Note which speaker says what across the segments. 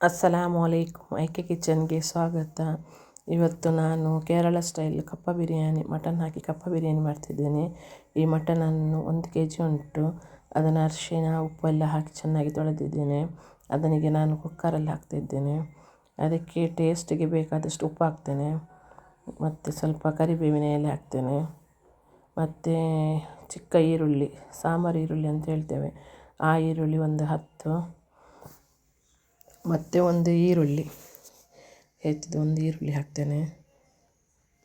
Speaker 1: ಅಸ್ಸಲಾಮು ಅಲೈಕುಮ್. ಐಕೆ ಕಿಚನ್ಗೆ ಸ್ವಾಗತ. ಇವತ್ತು ನಾನು ಕೇರಳ ಸ್ಟೈಲ್ ಕಪ್ಪ ಬಿರಿಯಾನಿ, ಮಟನ್ ಹಾಕಿ ಕಪ್ಪ ಬಿರಿಯಾನಿ ಮಾಡ್ತಿದ್ದೇನೆ. ಈ ಮಟನನ್ನು 1 kg ಉಂಟು. ಅದನ್ನು ಅರಿಶಿಣ ಉಪ್ಪು ಎಲ್ಲ ಹಾಕಿ ಚೆನ್ನಾಗಿ ತೊಳೆದಿದ್ದೇನೆ. ಅದನಿಗೆ ನಾನು ಕುಕ್ಕರಲ್ಲಿ ಹಾಕ್ತಿದ್ದೇನೆ. ಅದಕ್ಕೆ ಟೇಸ್ಟಿಗೆ ಬೇಕಾದಷ್ಟು ಉಪ್ಪು ಹಾಕ್ತೇನೆ, ಮತ್ತು ಸ್ವಲ್ಪ ಕರಿಬೇವಿನ ಎಲೆ ಹಾಕ್ತೇನೆ, ಮತ್ತು ಚಿಕ್ಕ ಈರುಳ್ಳಿ, ಸಾಂಬಾರು ಈರುಳ್ಳಿ ಅಂತ ಹೇಳ್ತೇವೆ, ಆ ಈರುಳ್ಳಿ ಒಂದು 10, ಮತ್ತು ಒಂದು ಈರುಳ್ಳಿ ಹೆಚ್ಚಿದ ಒಂದು ಈರುಳ್ಳಿ ಹಾಕ್ತೇನೆ,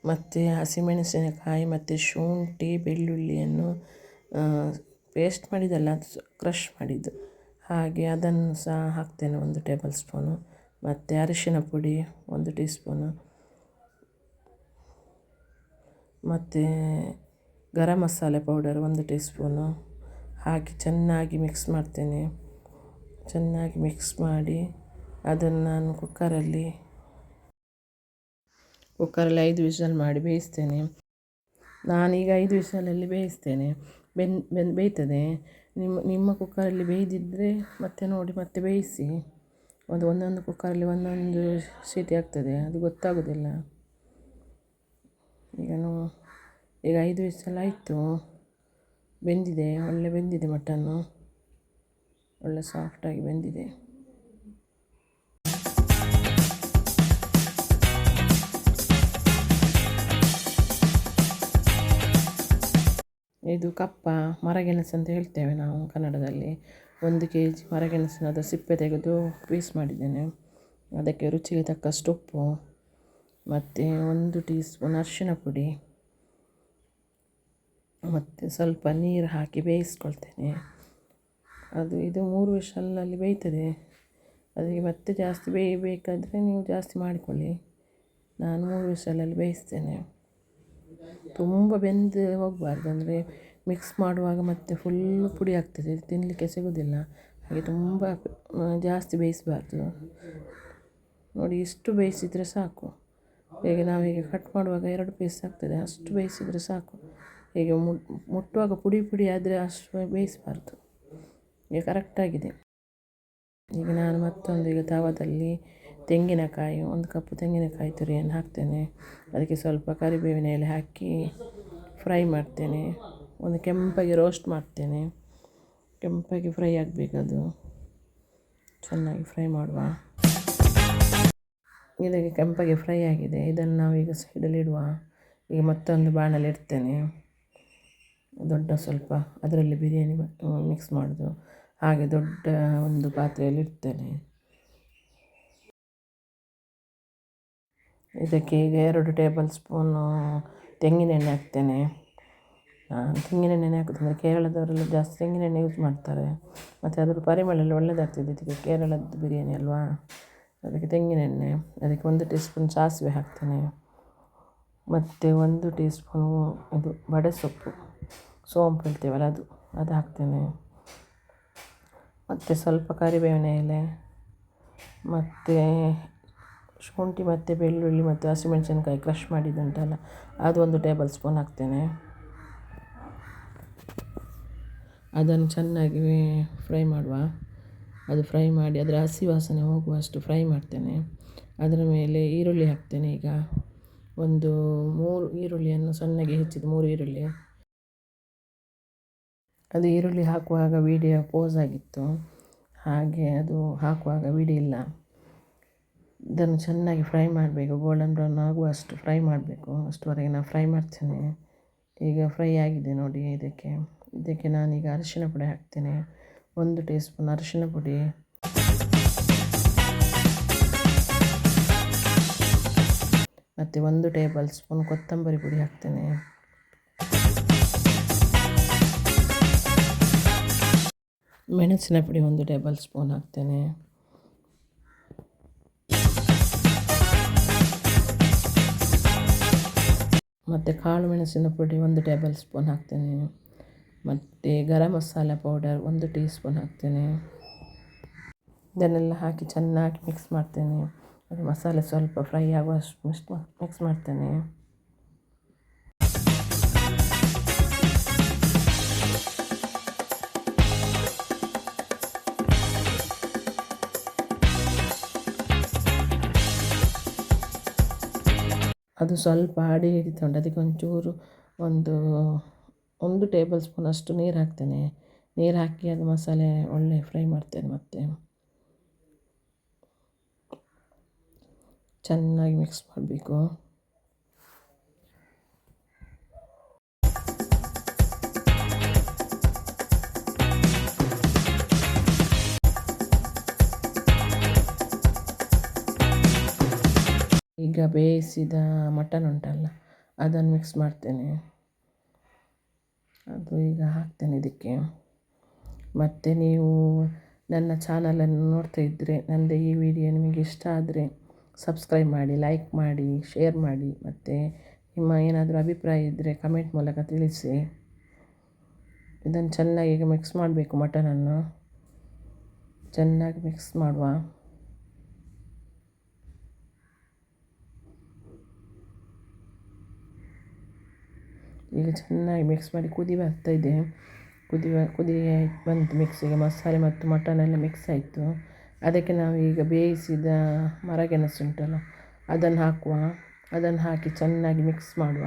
Speaker 1: ಮತ್ತು ಹಸಿಮೆಣಸಿನಕಾಯಿ ಮತ್ತು ಶುಂಠಿ ಬೆಳ್ಳುಳ್ಳಿಯನ್ನು ಪೇಸ್ಟ್ ಮಾಡಿದ್ದಲ್ಲ, ಅದು ಕ್ರಷ್ ಮಾಡಿದ್ದು, ಹಾಗೆ ಅದನ್ನು ಸಹ ಹಾಕ್ತೇನೆ 1 ಟೇಬಲ್ ಸ್ಪೂನು. ಮತ್ತು ಅರಿಶಿನ ಪುಡಿ 1 ಟೀ ಸ್ಪೂನು, ಮತ್ತು garam masala powder 1 tea spoon ಹಾಕಿ ಚೆನ್ನಾಗಿ ಮಿಕ್ಸ್ ಮಾಡ್ತೇನೆ. ಚೆನ್ನಾಗಿ ಮಿಕ್ಸ್ ಮಾಡಿ ಅದನ್ನು ನಾನು ಕುಕ್ಕರಲ್ಲಿ 5 ವಿಷಲ್ ಮಾಡಿ ಬೇಯಿಸ್ತೇನೆ. ನಾನೀಗ 5 ವಿಷಲಲ್ಲಿ ಬೇಯಿಸ್ತೇನೆ. ಬೇಯ್ತದೆ. ನಿಮ್ಮ ಕುಕ್ಕರಲ್ಲಿ ಬೇಯ್ದಿದ್ದರೆ ಮತ್ತೆ ನೋಡಿ ಮತ್ತೆ ಬೇಯಿಸಿ. ಒಂದೊಂದು ಕುಕ್ಕರಲ್ಲಿ ಒಂದೊಂದು ಸೀಟಿ ಆಗ್ತದೆ, ಅದು ಗೊತ್ತಾಗೋದಿಲ್ಲ. ಈಗ 5 ವಿಷಲ್ ಆಯಿತು, ಬೆಂದಿದೆ, ಒಳ್ಳೆ ಬೆಂದಿದೆ ಮಟನ್ನು, ಒಳ್ಳೆ ಸಾಫ್ಟಾಗಿ ಬೆಂದಿದೆ. ಇದು ಕಪ್ಪ ಮರಗೆಣಸು ಅಂತ ಹೇಳ್ತೇವೆ ನಾವು ಕನ್ನಡದಲ್ಲಿ. 1 kg ಮರಗೆಣಸಿನದ ಸಿಪ್ಪೆ ತೆಗೆದು ಪೀಸ್ ಮಾಡಿದ್ದೇನೆ. ಅದಕ್ಕೆ ರುಚಿಗೆ ತಕ್ಕಷ್ಟು ಉಪ್ಪು, ಮತ್ತು 1 ಟೀ ಸ್ಪೂನ್ ಅರಿಶಿನ ಪುಡಿ, ಮತ್ತು ಸ್ವಲ್ಪ ನೀರು ಹಾಕಿ ಬೇಯಿಸ್ಕೊಳ್ತೇನೆ. ಇದು 3 ವಿಷಲಲ್ಲಿ ಬೇಯ್ತದೆ. ಅದಕ್ಕೆ ಮತ್ತೆ ಜಾಸ್ತಿ ಬೇಯಬೇಕಾದರೆ ನೀವು ಜಾಸ್ತಿ ಮಾಡಿಕೊಳ್ಳಿ. ನಾನು 3 ವಿಷಲಲ್ಲಿ ಬೇಯಿಸ್ತೇನೆ. ತುಂಬ ಬೆಂದು ಹೋಗಬಾರ್ದು, ಅಂದರೆ ಮಿಕ್ಸ್ ಮಾಡುವಾಗ ಮತ್ತೆ ಫುಲ್ಲು ಪುಡಿ ಆಗ್ತದೆ, ತಿನ್ನಲಿಕ್ಕೆ ಸಿಗೋದಿಲ್ಲ. ಹಾಗೆ ತುಂಬ ಜಾಸ್ತಿ ಬೇಯಿಸಬಾರ್ದು. ನೋಡಿ, ಇಷ್ಟು ಬೇಯಿಸಿದರೆ ಸಾಕು. ನಾವೀಗ ಕಟ್ ಮಾಡುವಾಗ 2 ಪೀಸ್ ಆಗ್ತದೆ, ಅಷ್ಟು ಬೇಯಿಸಿದರೆ ಸಾಕು. ಹೀಗೆ ಮುಟ್ಟುವಾಗ ಪುಡಿ ಪುಡಿ ಆದರೆ ಅಷ್ಟು ಬೇಯಿಸಬಾರ್ದು. ಈಗ ಕರೆಕ್ಟಾಗಿದೆ. ಈಗ ನಾನು ಮತ್ತೊಂದು ತವದಲ್ಲಿ ತೆಂಗಿನಕಾಯಿ 1 ಕಪ್ ತೆಂಗಿನಕಾಯಿ ತುರಿಯನ್ನು ಹಾಕ್ತೇನೆ. ಅದಕ್ಕೆ ಸ್ವಲ್ಪ ಕರಿಬೇವಿನ ಎಲೆ ಹಾಕಿ ಫ್ರೈ ಮಾಡ್ತೇನೆ. ಒಂದು ಕೆಂಪಗೆ ರೋಸ್ಟ್ ಮಾಡ್ತೇನೆ. ಕೆಂಪಗೆ ಫ್ರೈ ಆಗಬೇಕದು, ಚೆನ್ನಾಗಿ ಫ್ರೈ ಮಾಡುವ. ಇದಕ್ಕೆ ಕೆಂಪಗೆ ಫ್ರೈ ಆಗಿದೆ. ಇದನ್ನು ನಾವೀಗ ಸೈಡಲ್ಲಿ ಇಡುವ. ಈಗ ಮತ್ತೊಂದು ಬಾಣಲೆ ಇಡ್ತೇನೆ, ದೊಡ್ಡ ಸ್ವಲ್ಪ, ಅದರಲ್ಲಿ ಬಿರಿಯಾನಿ ಮಿಕ್ಸ್ ಮಾಡೋದು. ಹಾಗೆ ದೊಡ್ಡ ಒಂದು ಪಾತ್ರೆಯಲ್ಲಿ ಇಡ್ತೇನೆ. ಇದಕ್ಕೆ ಈಗ 2 ಟೇಬಲ್ ಸ್ಪೂನು ತೆಂಗಿನೆಣ್ಣೆ ಹಾಕ್ತೇನೆ. ತೆಂಗಿನೆಣ್ಣೆ ಹಾಕೋದಂದರೆ ಕೇರಳದವರೆಲ್ಲ ಜಾಸ್ತಿ ತೆಂಗಿನೆಣ್ಣೆ ಯೂಸ್ ಮಾಡ್ತಾರೆ, ಮತ್ತು ಅದರ ಪರಿಮಳ ಎಲ್ಲ ಒಳ್ಳೆಯದಾಗ್ತದೆ. ಇದಕ್ಕೆ ಕೇರಳದ ಬಿರಿಯಾನಿ ಅಲ್ವಾ, ಅದಕ್ಕೆ ತೆಂಗಿನೆಣ್ಣೆ. ಅದಕ್ಕೆ 1 ಟೀ ಸ್ಪೂನ್ ಸಾಸಿವೆ ಹಾಕ್ತೇನೆ, ಮತ್ತು 1 ಟೀ ಸ್ಪೂನು ಇದು ಬಡೆ ಸೋಂಪು ಹೇಳ್ತೇವಲ್ಲ, ಅದು ಹಾಕ್ತೇನೆ, ಮತ್ತು ಸ್ವಲ್ಪ ಕರಿಬೇವಿನ ಎಲೆ, ಮತ್ತು ಶುಂಠಿ ಮತ್ತು ಬೆಳ್ಳುಳ್ಳಿ ಮತ್ತು ಹಸಿಮೆಣಸಿನಕಾಯಿ ಕ್ರಷ್ ಮಾಡಿದ್ದುಂಟಲ್ಲ, ಅದು 1 ಟೇಬಲ್ ಸ್ಪೂನ್ ಹಾಕ್ತೇನೆ. ಅದನ್ನು ಚೆನ್ನಾಗಿ ಫ್ರೈ ಮಾಡುವ. ಅದು ಫ್ರೈ ಮಾಡಿ ಅದರ ಹಸಿ ವಾಸನೆ ಹೋಗುವಷ್ಟು ಫ್ರೈ ಮಾಡ್ತೇನೆ. ಅದರ ಮೇಲೆ ಈರುಳ್ಳಿ ಹಾಕ್ತೇನೆ. ಈಗ 3 ಈರುಳ್ಳಿಯನ್ನು ಸಣ್ಣಗೆ ಹೆಚ್ಚಿದ 3 ಈರುಳ್ಳಿ. ಅದು ಈರುಳ್ಳಿ ಹಾಕುವಾಗ ವಿಡಿಯೋ ಪೋಸ್ ಆಗಿತ್ತು, ಹಾಗೆ ಅದು ಹಾಕುವಾಗ ವಿಡಿಯೋ ಇಲ್ಲ. ಇದನ್ನು ಚೆನ್ನಾಗಿ ಫ್ರೈ ಮಾಡಬೇಕು, ಗೋಲ್ಡನ್ ಬ್ರೌನ್ ಆಗುವಷ್ಟು ಫ್ರೈ ಮಾಡಬೇಕು. ಅಷ್ಟುವರೆಗೆ ನಾನು ಫ್ರೈ ಮಾಡ್ತೇನೆ. ಈಗ ಫ್ರೈ ಆಗಿದೆ ನೋಡಿ. ಇದಕ್ಕೆ ನಾನೀಗ ಅರಿಶಿನ ಪುಡಿ ಹಾಕ್ತೇನೆ. 1 ಟೀ ಸ್ಪೂನ್ ಅರಿಶಿನ ಪುಡಿ, ಮತ್ತು 1 ಟೇಬಲ್ ಸ್ಪೂನ್ ಕೊತ್ತಂಬರಿ ಪುಡಿ ಹಾಕ್ತೇನೆ. ಮೆಣಸಿನ ಪುಡಿ 1 ಟೇಬಲ್ ಸ್ಪೂನ್ ಹಾಕ್ತೇನೆ. ಮತ್ತು ಕಾಳು ಮೆಣಸಿನ ಪುಡಿ 1 ಟೇಬಲ್ ಸ್ಪೂನ್ ಹಾಕ್ತೇನೆ. ಮತ್ತು garam masala powder 1 tea spoon ಹಾಕ್ತೇನೆ. ಇದನ್ನೆಲ್ಲ ಹಾಕಿ ಚೆನ್ನಾಗಿ ಮಿಕ್ಸ್ ಮಾಡ್ತೇನೆ. ಅದು ಮಸಾಲೆ ಸ್ವಲ್ಪ ಫ್ರೈ ಆಗುವಷ್ಟು ಮಿಕ್ಸ್ ಮಾಡ್ತೇನೆ. ಅದು ಸ್ವಲ್ಪ ಅಡಿ ಹಿಡಿತಾ ಉಂಟು. ಅದಕ್ಕೆ ಒಂಚೂರು ಒಂದು ಟೇಬಲ್ ಸ್ಪೂನಷ್ಟು ನೀರು ಹಾಕ್ತೇನೆ. ನೀರು ಹಾಕಿ ಅದು ಮಸಾಲೆ ಒಳ್ಳೆ ಫ್ರೈ ಮಾಡ್ತೇನೆ. ಮತ್ತು ಚೆನ್ನಾಗಿ ಮಿಕ್ಸ್ ಮಾಡಬೇಕು. ಈಗ ಬೇಯಿಸಿದ ಮಟನ್ ಉಂಟಲ್ಲ, ಅದನ್ನು ಮಿಕ್ಸ್ ಮಾಡ್ತೇನೆ. ಅದು ಈಗ ಹಾಕ್ತೇನೆ ಇದಕ್ಕೆ. ಮತ್ತು ನೀವು ನನ್ನ ಚಾನಲನ್ನು ನೋಡ್ತಾ ಇದ್ದರೆ, ನನ್ನದು ಈ ವಿಡಿಯೋ ನಿಮಗೆ ಇಷ್ಟ ಆದರೆ ಸಬ್ಸ್ಕ್ರೈಬ್ ಮಾಡಿ, ಲೈಕ್ ಮಾಡಿ, ಶೇರ್ ಮಾಡಿ. ಮತ್ತು ನಿಮ್ಮ ಏನಾದರೂ ಅಭಿಪ್ರಾಯ ಇದ್ದರೆ ಕಮೆಂಟ್ ಮೂಲಕ ತಿಳಿಸಿ. ಇದನ್ನು ಚೆನ್ನಾಗಿ ಈಗ ಮಿಕ್ಸ್ ಮಾಡಬೇಕು. ಮಟನನ್ನು ಚೆನ್ನಾಗಿ ಮಿಕ್ಸ್ ಮಾಡುವ. ಈಗ ಚೆನ್ನಾಗಿ ಮಿಕ್ಸ್ ಮಾಡಿ ಕುದಿ ಬರ್ತಾಯಿದೆ. ಕುದಿ ಬಂತು ಮಿಕ್ಸಿಗೆ. ಮಸಾಲೆ ಮತ್ತು ಮಟನ್ ಎಲ್ಲ ಮಿಕ್ಸ್ ಆಯಿತು. ಅದಕ್ಕೆ ನಾವು ಈಗ ಬೇಯಿಸಿದ ಮರಗೆಣಸು ಉಂಟಲ್ಲ, ಅದನ್ನು ಹಾಕುವ. ಅದನ್ನು ಹಾಕಿ ಚೆನ್ನಾಗಿ ಮಿಕ್ಸ್ ಮಾಡುವ.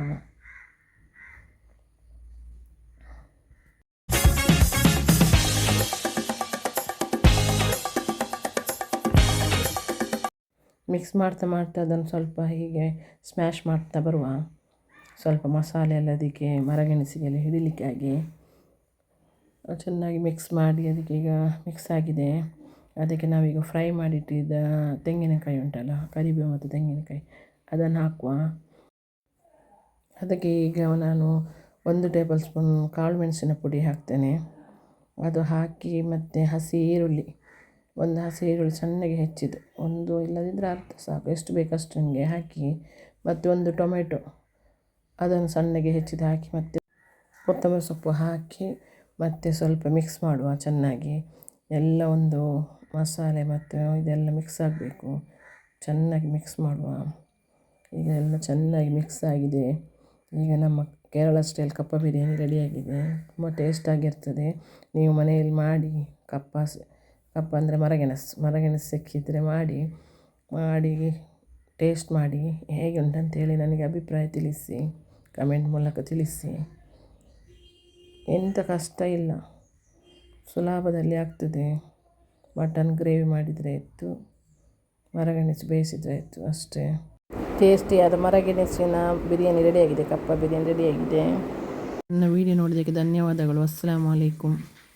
Speaker 1: ಮಿಕ್ಸ್ ಮಾಡ್ತಾ ಅದನ್ನು ಸ್ವಲ್ಪ ಹೀಗೆ ಸ್ಮ್ಯಾಶ್ ಮಾಡ್ತಾ ಬರುವ. ಸ್ವಲ್ಪ ಮಸಾಲೆ ಎಲ್ಲ ಅದಕ್ಕೆ ಮರಗೆಣಸಿಗೆಲ್ಲ ಹಿಡಿಲಿಕ್ಕೆ ಆಗಿ ಚೆನ್ನಾಗಿ ಮಿಕ್ಸ್ ಮಾಡಿ. ಅದಕ್ಕೆ ಈಗ ಮಿಕ್ಸ್ ಆಗಿದೆ. ಅದಕ್ಕೆ ನಾವೀಗ ಫ್ರೈ ಮಾಡಿಟ್ಟಿದ್ದ ತೆಂಗಿನಕಾಯಿ ಉಂಟಲ್ಲ, ಕರಿಬೇವು ಮತ್ತು ತೆಂಗಿನಕಾಯಿ, ಅದನ್ನು ಹಾಕುವ. ಅದಕ್ಕೆ ಈಗ ನಾನು 1 ಟೇಬಲ್ ಸ್ಪೂನ್ ಕಾಳು ಮೆಣಸಿನ ಪುಡಿ ಹಾಕ್ತೇನೆ. ಅದು ಹಾಕಿ ಮತ್ತು ಹಸಿ ಈರುಳ್ಳಿ, ಒಂದು ಹಸಿ ಈರುಳ್ಳಿ ಸಣ್ಣಗೆ ಹೆಚ್ಚಿದ್ದು, ಒಂದು ಇಲ್ಲದಿದ್ದರೆ ಅರ್ಧ ಸಾಕು, ಎಷ್ಟು ಬೇಕಷ್ಟು ನನಗೆ ಹಾಕಿ. ಮತ್ತು 1 ಟೊಮೆಟೊ, ಅದನ್ನು ಸಣ್ಣಗೆ ಹೆಚ್ಚಿದ್ದು ಹಾಕಿ, ಮತ್ತು ಕೊತ್ತಂಬರಿ ಸೊಪ್ಪು ಹಾಕಿ ಮತ್ತು ಸ್ವಲ್ಪ ಮಿಕ್ಸ್ ಮಾಡುವ ಚೆನ್ನಾಗಿ. ಎಲ್ಲ ಒಂದು ಮಸಾಲೆ ಮತ್ತು ಇದೆಲ್ಲ ಮಿಕ್ಸ್ ಆಗಬೇಕು. ಚೆನ್ನಾಗಿ ಮಿಕ್ಸ್ ಮಾಡುವ. ಈಗ ಎಲ್ಲ ಚೆನ್ನಾಗಿ ಮಿಕ್ಸ್ ಆಗಿದೆ. ಈಗ ನಮ್ಮ ಕೇರಳ ಸ್ಟೈಲ್ ಕಪ್ಪ ಬಿರಿಯಾನಿ ರೆಡಿಯಾಗಿದೆ. ತುಂಬ ಟೇಸ್ಟಾಗಿರ್ತದೆ. ನೀವು ಮನೆಯಲ್ಲಿ ಮಾಡಿ. ಕಪ್ಪ ಅಂದರೆ ಮರಗೆಣಸು ಸಿಕ್ಕಿದರೆ ಮಾಡಿ ಟೇಸ್ಟ್ ಮಾಡಿ. ಹೇಗೆ ಉಂಟಂತೇಳಿ ನನಗೆ ಅಭಿಪ್ರಾಯ ತಿಳಿಸಿ, ಕಮೆಂಟ್ ಮೂಲಕ ತಿಳಿಸಿ. ಎಂಥ ಕಷ್ಟ ಇಲ್ಲ, ಸುಲಭದಲ್ಲಿ ಆಗ್ತದೆ. ಮಟನ್ ಗ್ರೇವಿ ಮಾಡಿದರೆ ಆಯಿತು, ಮರಗೆಣಸು ಬೇಯಿಸಿದರೆ ಆಯಿತು, ಅಷ್ಟೇ. ಟೇಸ್ಟಿಯಾದ ಮರಗೆಣಸಿನ ಬಿರಿಯಾನಿ ರೆಡಿಯಾಗಿದೆ. ಕಪ್ಪ ಬಿರಿಯಾನಿ ರೆಡಿಯಾಗಿದೆ. ನನ್ನ ವಿಡಿಯೋ ನೋಡಿದ್ದಕ್ಕೆ ಧನ್ಯವಾದಗಳು. ಅಸ್ಸಲಾಮು ಅಲೈಕುಮ್.